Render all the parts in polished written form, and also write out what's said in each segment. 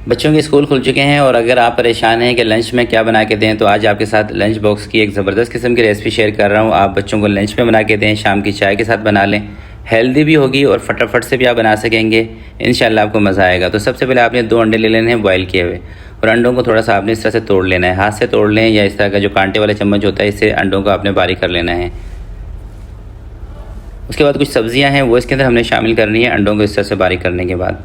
बच्चों के स्कूल खुल चुके हैं और अगर आप परेशान हैं कि लंच में क्या बना के दें, तो आज आपके साथ लंच बॉक्स की एक ज़बरदस्त किस्म की रेसिपी शेयर कर रहा हूँ। आप बच्चों को लंच में बना के दें, शाम की चाय के साथ बना लें, हेल्दी भी होगी और फटाफट से भी आप बना सकेंगे। इंशाल्लाह आपको मज़ा आएगा। तो सबसे पहले आपने 2 अंडे ले लेने हैं बॉयल किए हुए, और अंडों को थोड़ा सा आपने इस तरह से तोड़ लेना है। हाथ से तोड़ लें या इस तरह का जो कांटे वाला चम्मच होता है, इससे अंडों को आपने बारीक कर लेना है। उसके बाद कुछ सब्जियां हैं वो इसके अंदर हमने शामिल करनी है। अंडों को इस तरह से बारीक करने के बाद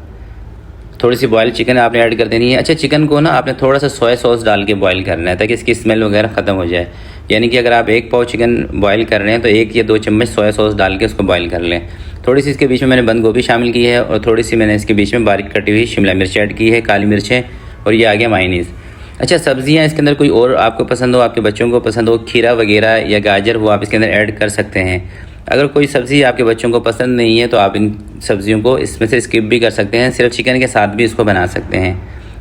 थोड़ी सी बॉयल चिकन आपने ऐड कर देनी है। अच्छा, चिकन को ना आपने थोड़ा सा सोया सॉस डाल के बॉयल करना है ताकि इसकी स्मेल वगैरह ख़त्म हो जाए। यानी कि अगर आप 1 पाव चिकन बॉयल कर रहे हैं तो 1 या 2 चम्मच सोया सॉस डाल के उसको बॉयल कर लें। थोड़ी सी इसके बीच में मैंने बंद गोभी शामिल की है और थोड़ी सी मैंने इसके बीच में बारीक कटी हुई शिमला मिर्च ऐड की है, काली मिर्चें, और ये आ गया मायोनीज़। अच्छा, सब्जियां इसके अंदर कोई और आपको पसंद हो, आपके बच्चों को पसंद हो, खीरा वगैरह या गाजर, वो आप इसके अंदर ऐड कर सकते हैं। अगर कोई सब्ज़ी आपके बच्चों को पसंद नहीं है तो आप इन सब्जियों को इसमें से स्किप भी कर सकते हैं। सिर्फ चिकन के साथ भी इसको बना सकते हैं,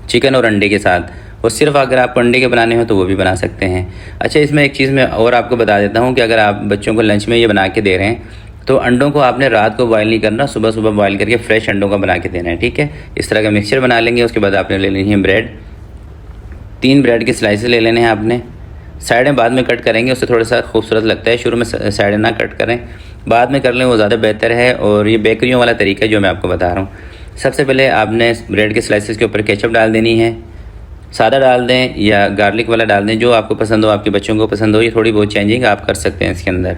चिकन और अंडे के साथ। और सिर्फ अगर आपको अंडे के बनाने हो तो वो भी बना सकते हैं। अच्छा, इसमें एक चीज़ मैं और आपको बता देता हूँ कि अगर आप बच्चों को लंच में ये बना के दे रहे हैं तो अंडों को आपने रात को बॉयल नहीं करना, सुबह सुबह बॉयल करके फ्रेश अंडों का बना के देना है। ठीक है, इस तरह का मिक्सचर बना लेंगे। उसके बाद आपने ले लेनी है ब्रेड, 3 ब्रेड के स्लाइसेस ले लेने हैं आपने। साइडें बाद में कट करेंगे, उससे थोड़ा सा खूबसूरत लगता है। शुरू में साइडें ना कट करें, बाद में कर लें, वो ज़्यादा बेहतर है। और ये बेकरियों वाला तरीका है जो मैं आपको बता रहा हूँ। सबसे पहले आपने ब्रेड के स्लाइसेस के ऊपर केचप डाल देनी है। सादा डाल दें या गार्लिक वाला डाल दें, जो आपको पसंद हो, आपके बच्चों को पसंद हो। ये थोड़ी बहुत चेंजिंग आप कर सकते हैं इसके अंदर।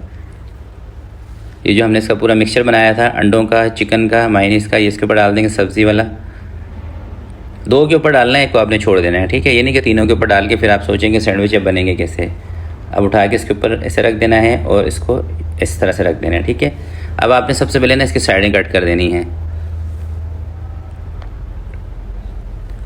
ये जो हमने इसका पूरा मिक्सचर बनाया था अंडों का, चिकन का, मायोनीज़ का, ये इसके ऊपर डाल देंगे। सब्ज़ी वाला 2 के ऊपर डालना है, 1 को आपने छोड़ देना है। ठीक है, ये नहीं कि तीनों के ऊपर डाल के फिर आप सोचेंगे सैंडविच अब बनेंगे कैसे। अब उठा के इसके ऊपर ऐसे रख देना है और इसको इस तरह से रख देना है। ठीक है, अब आपने सबसे पहले ना इसकी साइडें कट कर देनी है।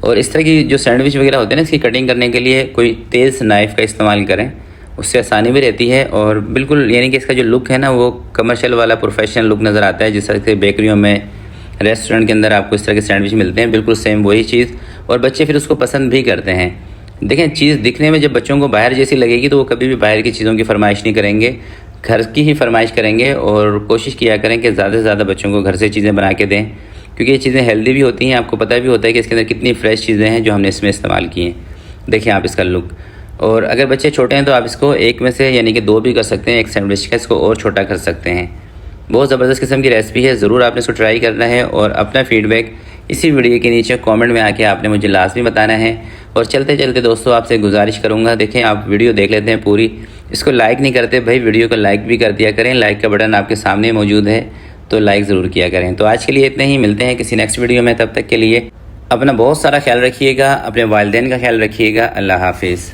और इस तरह की जो सैंडविच वगैरह होते हैं ना, इसकी कटिंग करने के लिए कोई तेज़ नाइफ़ का इस्तेमाल करें, उससे आसानी भी रहती है। और बिल्कुल यानी कि इसका जो लुक है ना, वो कमर्शियल वाला प्रोफेशनल लुक नज़र आता है, जिस तरह से बेकरियों में, रेस्टोरेंट के अंदर आपको इस तरह के सैंडविच मिलते हैं, बिल्कुल सेम वही चीज़। और बच्चे फिर उसको पसंद भी करते हैं। देखें, चीज़ दिखने में जब बच्चों को बाहर जैसी लगेगी तो वो कभी भी बाहर की चीज़ों की फरमाइश नहीं करेंगे, घर की ही फरमाइश करेंगे। और कोशिश किया करें कि ज़्यादा से ज़्यादा बच्चों को घर से चीज़ें बना के दें, क्योंकि ये चीज़ें हेल्दी भी होती हैं। आपको पता भी होता है कि इसके अंदर कितनी फ़्रेश चीज़ें हैं जो हमने इसमें इस्तेमाल की हैं। देखें आप इसका लुक। और अगर बच्चे छोटे हैं तो आप इसको 1 में से यानी कि 2 भी कर सकते हैं, एक सैंडविच का इसको और छोटा कर सकते हैं। बहुत ज़बरदस्त किस्म की रेसिपी है, ज़रूर आपने इसको ट्राई करना है। और अपना फ़ीडबैक इसी वीडियो के नीचे कमेंट में आके आपने मुझे लाजमी बताना है। और चलते चलते दोस्तों आपसे गुजारिश करूँगा, देखें आप वीडियो देख लेते हैं पूरी, इसको लाइक नहीं करते भाई, वीडियो को लाइक भी कर दिया करें। लाइक का बटन आपके सामने मौजूद है, तो लाइक ज़रूर किया करें। तो आज के लिए इतने ही, मिलते हैं किसी नेक्स्ट वीडियो में। तब तक के लिए अपना बहुत सारा ख्याल रखिएगा, अपने वालिदैन का ख्याल रखिएगा। अल्लाह हाफिज़।